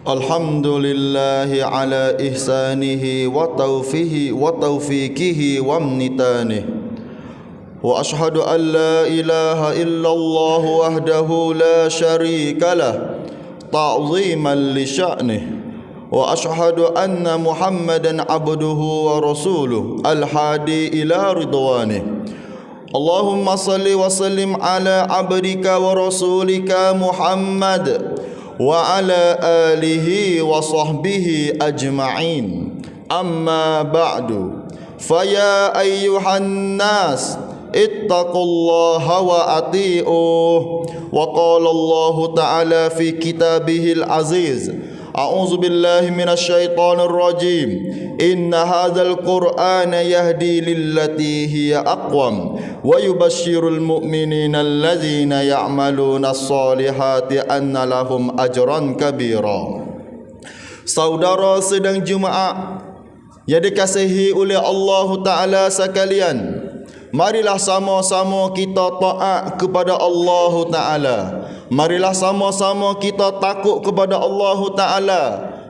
Alhamdulillahi ala ihsanihi wa taufiqihi wa amnitanihi. Wa ashhadu an la ilaha illallah wahdahu la syarika lah ta'ziman li sya'nih. Wa ashhadu anna Muhammadan abduhu wa rasuluh al-hadi ila ridwanih. Allahumma salli wa sallim ala abdika wa rasulika Muhammad wa ala alihi wa sahbihi ajma'in. Amma ba'du, faya ayyuhan nas ittaqullaha wa ati'uh. Wa qala Allah ta'ala fi kitabihil aziz, a'udzu billahi minasyaitonir rajim, inna hadzal qur'ana yahdi lillati hiya aqwam wa yubashshirul mu'minina alladzina ya'maluna as-solihati anna lahum ajran kabira. Saudara sedang Jumaat yang dikasihi oleh Allah Ta'ala sekalian, marilah sama-sama kita taat kepada Allah Ta'ala. Marilah sama-sama kita takut kepada Allah Ta'ala.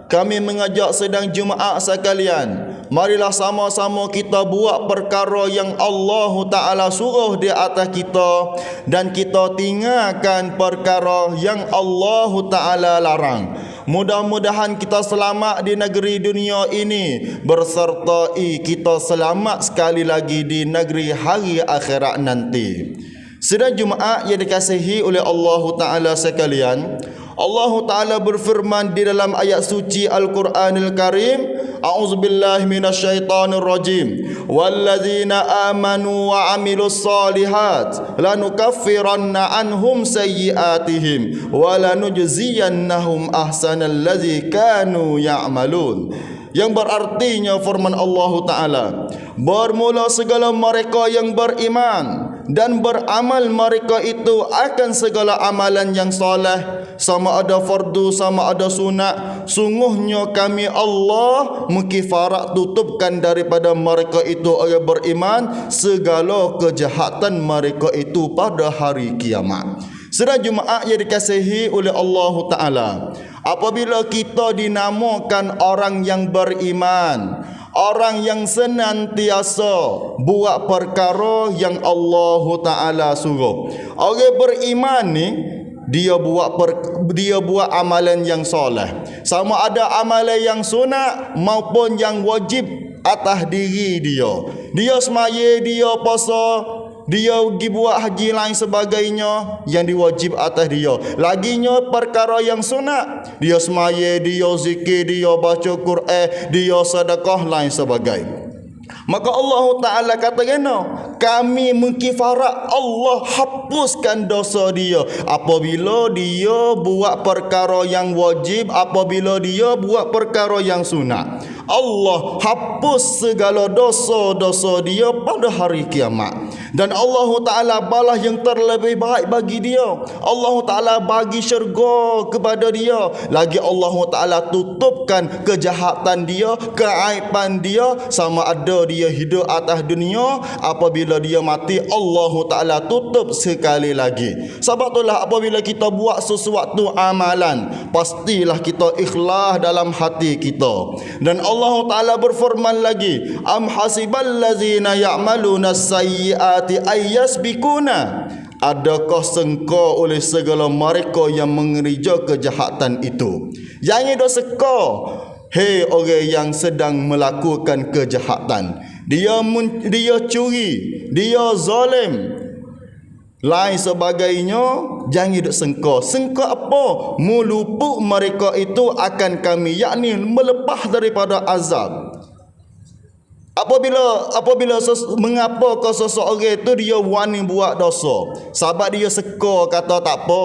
Kami mengajak sedang Jumaat sekalian, marilah sama-sama kita buat perkara yang Allah Ta'ala suruh di atas kita, dan kita tinggalkan perkara yang Allah Ta'ala larang. Mudah-mudahan kita selamat di negeri dunia ini, bersertai kita selamat sekali lagi di negeri hari akhirat nanti. Sedang Jumaat yang dikasihi oleh Allah Ta'ala sekalian, Allah Ta'ala berfirman di dalam ayat suci Al-Quranil Karim, a'udzubillahi minasyaitonir rajim, walladzina amanu wa amilus solihat lanukaffiranna anhum sayyiatihim wa lanujziyannahum ahsanal ladzi kanu ya'malun. Yang berartinya firman Allah Ta'ala, bermula segala mereka yang beriman dan beramal mereka itu akan segala amalan yang soleh, sama ada fardu sama ada sunat, sungguhnya kami Allah mengkifarat tutupkan daripada mereka itu orang beriman segala kejahatan mereka itu pada hari kiamat. Sedang Jumaat yang dikasihi oleh Allah Ta'ala, apabila kita dinamakan orang yang beriman, orang yang senantiasa buat perkara yang Allah Ta'ala suruh, orang beriman ni dia buat amalan yang soleh, sama ada amalan yang sunat maupun yang wajib atas diri dia. Dia semaya, dia puasa, dia pergi buat haji lain sebagainya yang diwajib atas dia. Laginya perkara yang sunat, dia semaya, dia zikir, dia baca Quran, dia sedekah lain sebagainya. Maka Allah Ta'ala kata kena, kami mengkifarat, Allah hapuskan dosa dia apabila dia buat perkara yang wajib, apabila dia buat perkara yang sunat. Allah hapus segala dosa-dosa dia pada hari kiamat. Dan Allah Ta'ala balas yang terlebih baik bagi dia. Allah Ta'ala bagi syurga kepada dia. Lagi Allah Ta'ala tutupkan kejahatan dia, keaiban dia, sama ada dia hidup atas dunia, apabila dia mati Allah Ta'ala tutup sekali lagi. Sebab itulah apabila kita buat sesuatu amalan, pastilah kita ikhlas dalam hati kita. Dan Allah Ta'ala berfirman lagi, am hasiballazina ya'maluna sayyiati ayyasbikuna, adakah sengka oleh segala mereka yang mengerja kejahatan itu? Yang itu seka, hei orang yang sedang melakukan kejahatan, dia curi, dia zalim, lain sebagainya, jangan duk sengka. Sengka apa? Meluput mereka itu akan kami, yakni melepah daripada azab. Mengapa kau seseorang itu dia wani buat dosa? Sebab dia seka kata tak apa,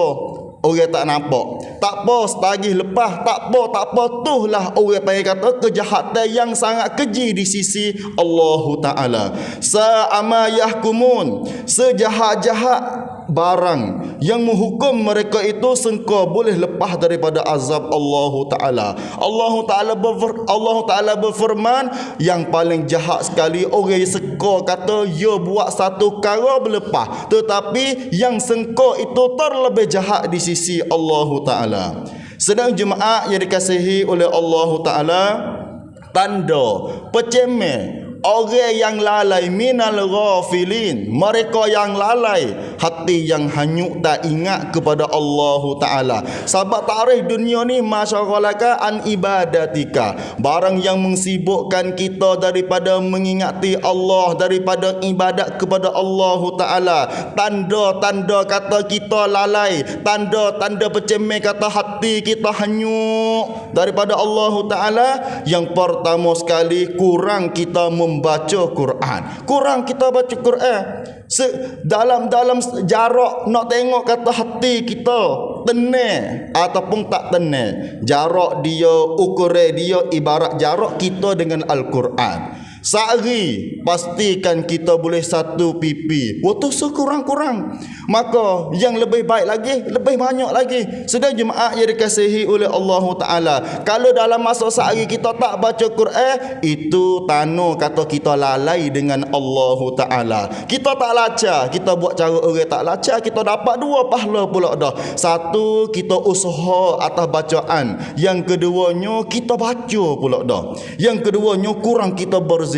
orang tak nampak. Tak apa, setagih lepas, tak apa. Tuhlah orang panggil kata kejahatan yang sangat keji di sisi Allah Ta'ala. Sa'ama yahkumun, sejahat-jahat barang yang menghukum mereka itu sengka boleh lepas daripada azab Allah Ta'ala. Allah Ta'ala berfirman, yang paling jahat sekali orang yang sengka kata ia buat satu perkara berlepas, tetapi yang sengka itu terlebih jahat di sisi Allah Ta'ala. Sedang jemaah yang dikasihi oleh Allah Ta'ala, tanda pecemeh orang yang lalai minal ghafilin, mereka yang lalai, hati yang hanyut tak ingat kepada Allah Ta'ala. Sebab tarikh dunia ni masyaghalaka an ibadatika, barang yang mensibukkan kita daripada mengingati Allah, daripada ibadat kepada Allah Ta'ala. Tanda-tanda kata kita lalai, tanda-tanda pecemeh kata hati kita hanyut daripada Allah Ta'ala. Yang pertama sekali, kurang kita membaca Quran. Kurang kita baca Quran. Dalam jarak nak tengok kata hati kita tenang ataupun tak tenang. Jarak dia, ukuran dia ibarat jarak kita dengan Al-Quran. Sehari pastikan kita boleh satu pipi. Waktu sekurang-kurang. Maka yang lebih baik lagi, lebih banyak lagi. Sedang jemaah yang dikasihi oleh Allah Ta'ala, kalau dalam masa sehari kita tak baca Quran, itu tanda kata kita lalai dengan Allah Ta'ala. Kita tak laca, kita buat cara orang tak laca, kita dapat dua pahala pula dah. Satu, kita usaha atas bacaan. Yang keduanya, kita baca pula dah. Yang keduanya, kurang kita berzikir.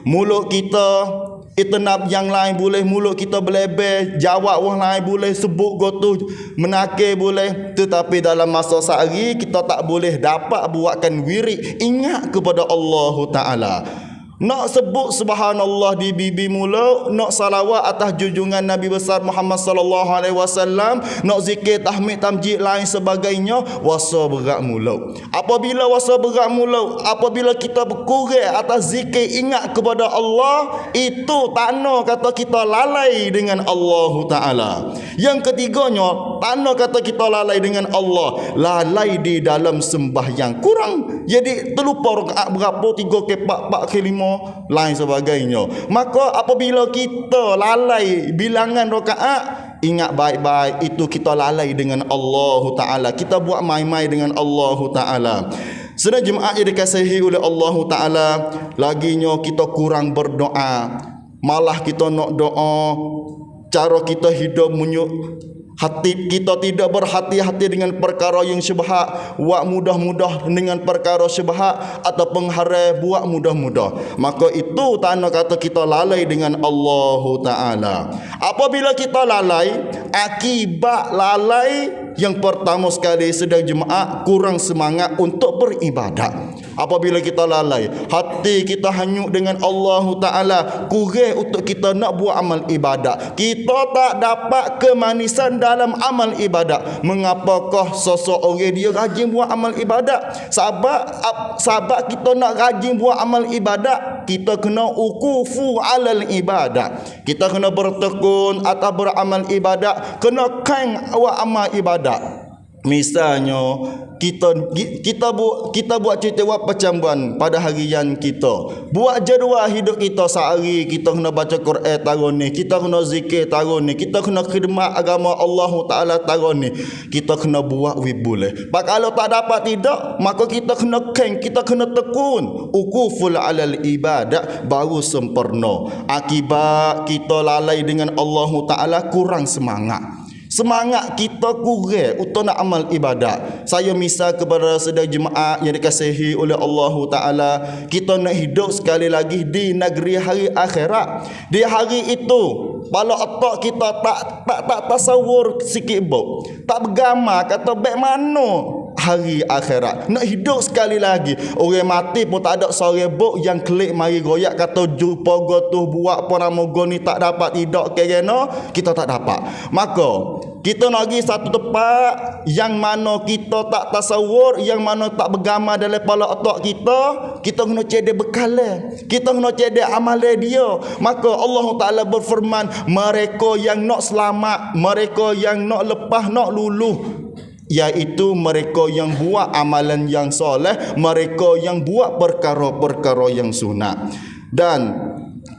Mulut kita itinab yang lain boleh, mulut kita belebel, jawab orang lain boleh, sebut gotu menakir boleh, tetapi dalam masa sehari kita tak boleh dapat buatkan wirid ingat kepada Allah Ta'ala. Nak sebut subhanallah di bibi mulut, nak salawat atas junjungan Nabi besar Muhammad sallallahu alaihi wasallam, nak zikir tahmid tamjid lain sebagainya, wasa berat mulut. Apabila wasa berat mulut, apabila kita berkurang atas zikir ingat kepada Allah, itu tanda kata kita lalai dengan Allah Ta'ala. Yang ketiganya, tanda kata kita lalai dengan Allah, lalai di dalam sembahyang. Kurang, jadi terlupa rakaat berapa, 3 ke 4 ke 5 lain sebagainya. Maka apabila kita lalai bilangan rakaat, ingat baik-baik, itu kita lalai dengan Allah Ta'ala. Kita buat main-main dengan Allah Ta'ala. Sedang jemaah yang dikasihi oleh Allah Ta'ala, laginya kita kurang berdoa. Malah kita nak doa, cara kita hidup hati kita tidak berhati-hati dengan perkara yang syubhat, buat mudah-mudah dengan perkara syubhat ataupun haram, buat mudah-mudah. Maka itu tanda kata kita lalai dengan Allah Ta'ala. Apabila kita lalai, akibat lalai yang pertama sekali, sedang jemaah, kurang semangat untuk beribadat. Apabila kita lalai, hati kita hanyut dengan Allah Ta'ala, kurang untuk kita nak buat amal ibadat. Kita tak dapat kemanisan dalam amal ibadat. Mengapakah seseorang dia rajin buat amal ibadat? Sahabat kita nak rajin buat amal ibadat, kita kena ukufu alal ibadat. Kita kena bertekun atas beramal ibadat, kena kain buat amal ibadat. Misalnya kita buat cerita buat percambuan pada harian kita. Buat jadual hidup kita sehari, kita kena baca Quran tahun ni, kita kena zikir tahun ni, kita kena khidmat agama Allah Ta'ala tahun ni. Kita kena buat boleh. Pak kalau tak dapat tidak, maka kita kena kita kena tekun. Ukuful alal ibadah baru sempurna. Akibat kita lalai dengan Allah Ta'ala, kurang semangat. Semangat kita kurang untuk nak amal ibadat. Saya misal kepada sedang jemaah yang dikasihi oleh Allah Ta'ala, kita nak hidup sekali lagi di negeri hari akhirat. Di hari itu, kalau otak kita tak tasawur sikit bau, tak bergambar kata baik mana hari akhirat. Nak hidup sekali lagi. Orang mati pun tak ada seorang buk yang klik mari goyak kata jumpa gotuh buat apa nama go ni tak dapat tidak kerana kita tak dapat. Maka kita nak pergi satu tempat yang mana kita tak tasawur, yang mana tak bergama dalam kepala otak kita, kita kena cedek bekalan, kita kena cedek amalan dia. Maka Allah Ta'ala berfirman, mereka yang nak selamat, mereka yang nak lepas, nak luluh, iaitu mereka yang buat amalan yang soleh, mereka yang buat perkara-perkara yang sunat. Dan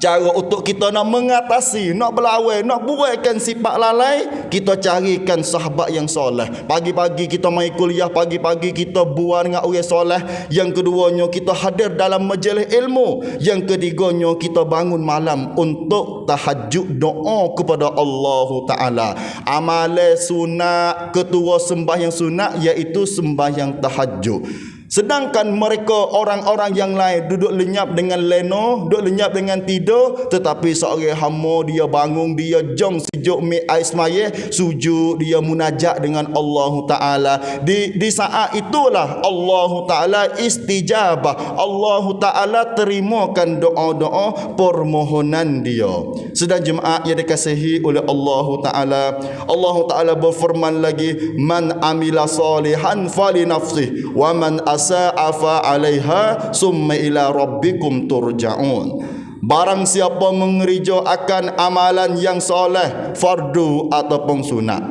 cara untuk kita nak mengatasi, nak berlawan, nak buatkan sifat lalai, kita carikan sahabat yang soleh. Pagi-pagi kita mai kuliah, pagi-pagi kita buat dengan orang soleh. Yang keduanya kita hadir dalam majlis ilmu. Yang ketiganya kita bangun malam untuk tahajud doa kepada Allah Ta'ala. Amalan sunat, ketua sembahyang sunat iaitu sembahyang tahajud. Sedangkan mereka orang-orang yang lain duduk lenyap dengan leno, duduk lenyap dengan tidur, tetapi seorang hamba dia bangun, dia jom sejuk mi ais maya, sujud, dia munajat dengan Allah Ta'ala. Di saat itulah Allah Ta'ala istijabah. Allah Ta'ala terimakan doa-doa permohonan dia. Sedang jemaah yang dikasihi oleh Allah Ta'ala, Allah Ta'ala berfirman lagi, man amila salihan fali nafsih wa man asa'afa 'alaiha summa ila rabbikum turja'un. Barang siapa mengerja akan amalan yang soleh, fardu ataupun sunat,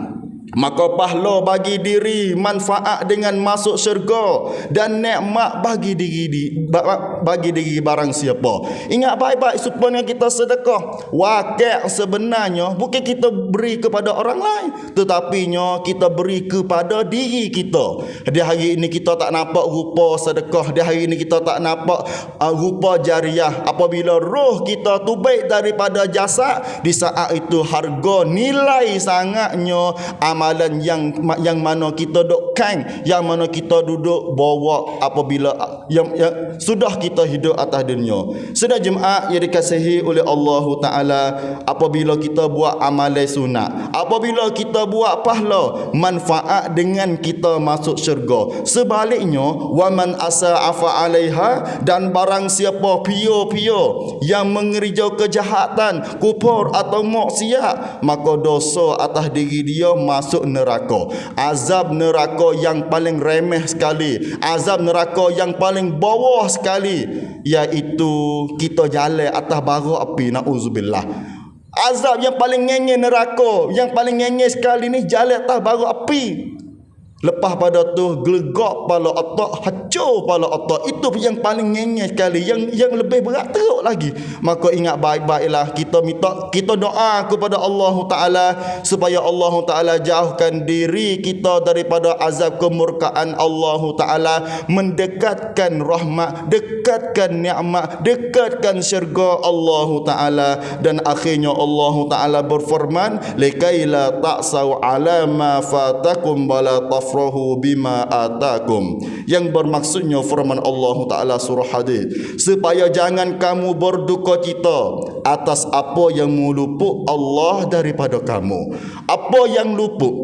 maka pahala bagi diri, manfaat dengan masuk syurga, dan nikmat bagi diri barang siapa. Ingat baik-baik supaya kita sedekah. Wakil sebenarnya bukan kita beri kepada orang lain, tetapi kita beri kepada diri kita. Di hari ini kita tak nampak rupa sedekah, di hari ini kita tak nampak rupa jariah. Apabila roh kita tu baik daripada jasad, di saat itu harga nilai sangatnya amalan yang mana kita duduk yang mana kita duduk bawa apabila yang sudah kita hidup atas dunia. Sudah jemaah yang dikasihi oleh Allah Ta'ala, apabila kita buat amalan sunat, apabila kita buat pahala, manfaat dengan kita masuk syurga. Sebaliknya, waman asa'afa 'alaiha, dan barang siapa pio-pio yang mengerja kejahatan, kufur atau maksiat, maka dosa atas diri dia masuk neraka. Azab neraka yang paling remeh sekali, azab neraka yang paling bawah sekali, iaitu kita jalan atas bara api, na'udzubillah. Azab yang paling ngenge neraka, yang paling ngenge sekali ni jalan atas bara api. Lepas pada tu gelegak kepala otak, hancur kepala otak. Itu yang paling ngengeh sekali, yang lebih berat teruk lagi. Maka ingat baik-baiklah, kita doa kepada Allah Ta'ala supaya Allah Ta'ala jauhkan diri kita daripada azab kemurkaan Allah Ta'ala, mendekatkan rahmat, dekatkan nikmat, dekatkan syurga Allah Ta'ala. Dan akhirnya Allah Ta'ala berfirman, likaila ta'saw ala ma fatakum wala tafrahu bima atakum, yang bermaksudnya firman Allah Ta'ala surah Hadid, supaya jangan kamu berduka cita atas apa yang meluput Allah daripada kamu. Apa yang luput,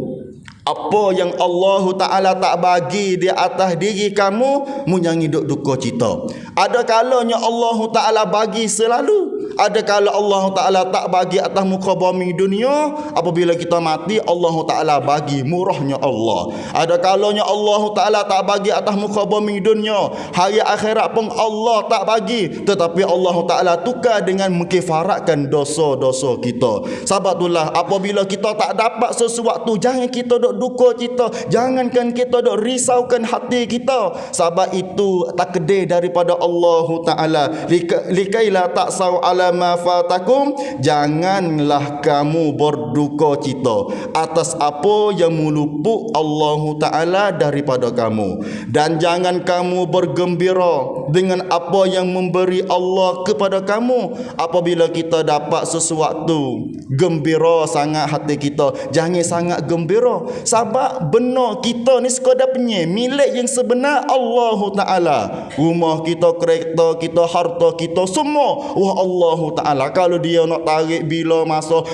apa yang Allah Ta'ala tak bagi di atas diri kamu, jangan hidup duka cita. Ada kalanya Allah Ta'ala bagi selalu, ada kala Allah Ta'ala tak bagi atas muka bumi dunia. Apabila kita mati, Allah Ta'ala bagi, murahnya Allah. Ada kalanya Allah Ta'ala tak bagi atas muka bumi dunia, hari akhirat pun Allah tak bagi, tetapi Allah Ta'ala tukar dengan mengkifaratkan dosa-dosa kita. Sebab itulah apabila kita tak dapat sesuatu, jangan kita duk duka cita, jangankan kita duk risaukan hati kita. Sebab itu takdir daripada Allah Ta'ala, likaila ta'saw ala ma fatakum, janganlah kamu berduka cita atas apa yang meluput Allah Ta'ala daripada kamu, dan jangan kamu bergembira dengan apa yang memberi Allah kepada kamu. Apabila kita dapat sesuatu, gembira sangat hati kita, jangan sangat gembira, sebab benar kita ni sekadar penyek, milik yang sebenar Allah Ta'ala. Rumah kita, kereta kita, harta kita, semua wah Allah Allah Ta'ala. Kalau dia nak tarik bila masa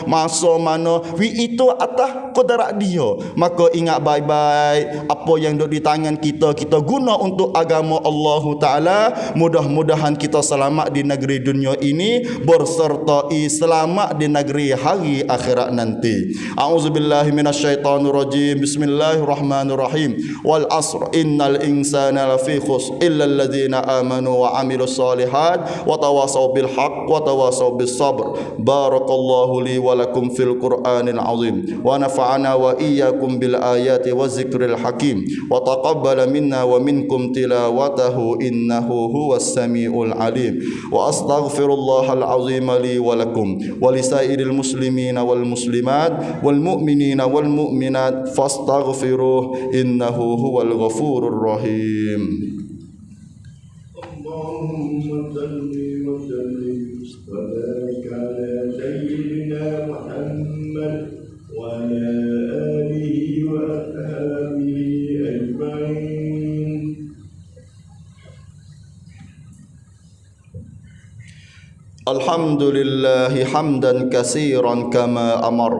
mana, itu atas kudarat dia. Maka ingat baik-baik, apa yang duduk di tangan kita, kita guna untuk agama Allah Ta'ala. Mudah-mudahan kita selamat di negeri dunia ini, bersertai selamat di negeri hari akhirat nanti. A'udzubillahi minasyaitonirrajim. Bismillahirrahmanirrahim. Wal asr innal insana lafi khusr illa alladhina amanu wa amilus solihat wa tawasaw bil haqq wa tawasaw bis sabr. Barakallahu li wa lakum fil Qur'anil azim wa nafa'ana wa iyyakum bil ayati wa zikril hakim wa taqabbala minna wa minkum tilawatahu innahu huwas samiul alim. Wa astaghfirullahal azim li wa lakum wa lisairil muslimina wal muslimat wal mu'minina wal mu'minat fastaghfiruh innahu huwal ghafurur rahim. Allahumma salli wa sallim wa barik ala sayyidina Muhammad wa ala alihi wa ashabihi ajma'in. Alhamdulillahi hamdan katsiran kama amar.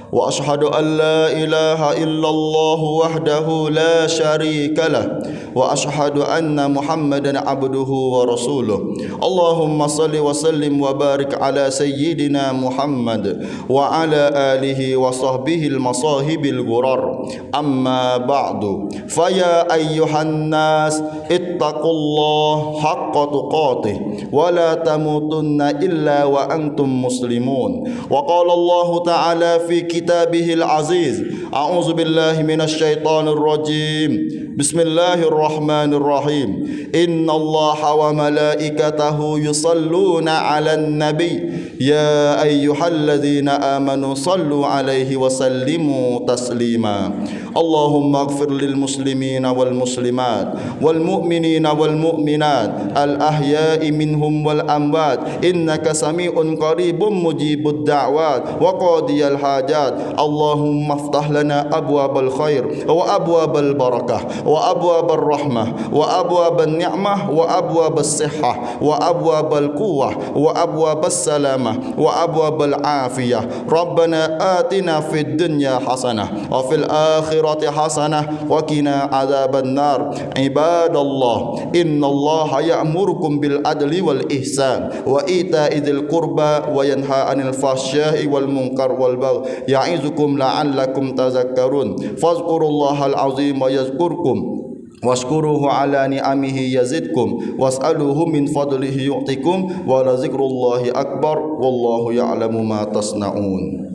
Wa ashhadu an la ilaha illallah wahdahu la syarika lah. Wa ashhadu anna Muhammadan abduhu wa rasuluh. Allahumma salli wa sallim wa barik ala sayyidina Muhammad wa ala alihi wa sahbihi al-masahibil ghurar. Amma ba'du. Faya ayyuhan nas ittaqullaha haqqa tuqatih wa la tamutunna illa wa antum muslimun. Wa qala Allah ta'ala fi kitabihil aziz. A'udzu billahi minasyaitonir rajim. Bismillahirrahmanirrahim. Innallaha wa malaikatahu yusalluna 'alan nabi ya ayyuhalladzina amanu sallu 'alaihi wa sallimu taslima. Allahumma ighfir lil muslimina wal muslimat wal mu'minina wal mu'minat al ahya'i minhum wal amwat innaka sami'un qaribun mujibud da'wat wa qadiyal hajat. Allahumma iftah lana abwabal khair wa abwabal barakah wa abwabal rahmah wa abwabal ni'mah wa abwabas sihhah wa abwabal quwwah wa abwabas salamah wa abwabal afiyah. Rabbana atina fid dunya hasanah wa fil akhirati hasanah wa qina adzaban nar. Ibadallah, innallaha ya'murukum bil adli wal ihsan wa ita'i dzil qurba wa yanha 'anil fahsya'i wal munkar wal baghi ya'izukum la'allakum tadhakkarun. Fadhkurullahal azim wa yazkurkum washkuruhu ala ni'amihi yazidkum was'aluhu min fadlihi yu'tikum wa la zikrullahi akbar wallahu ya'lamu ma tasna'un.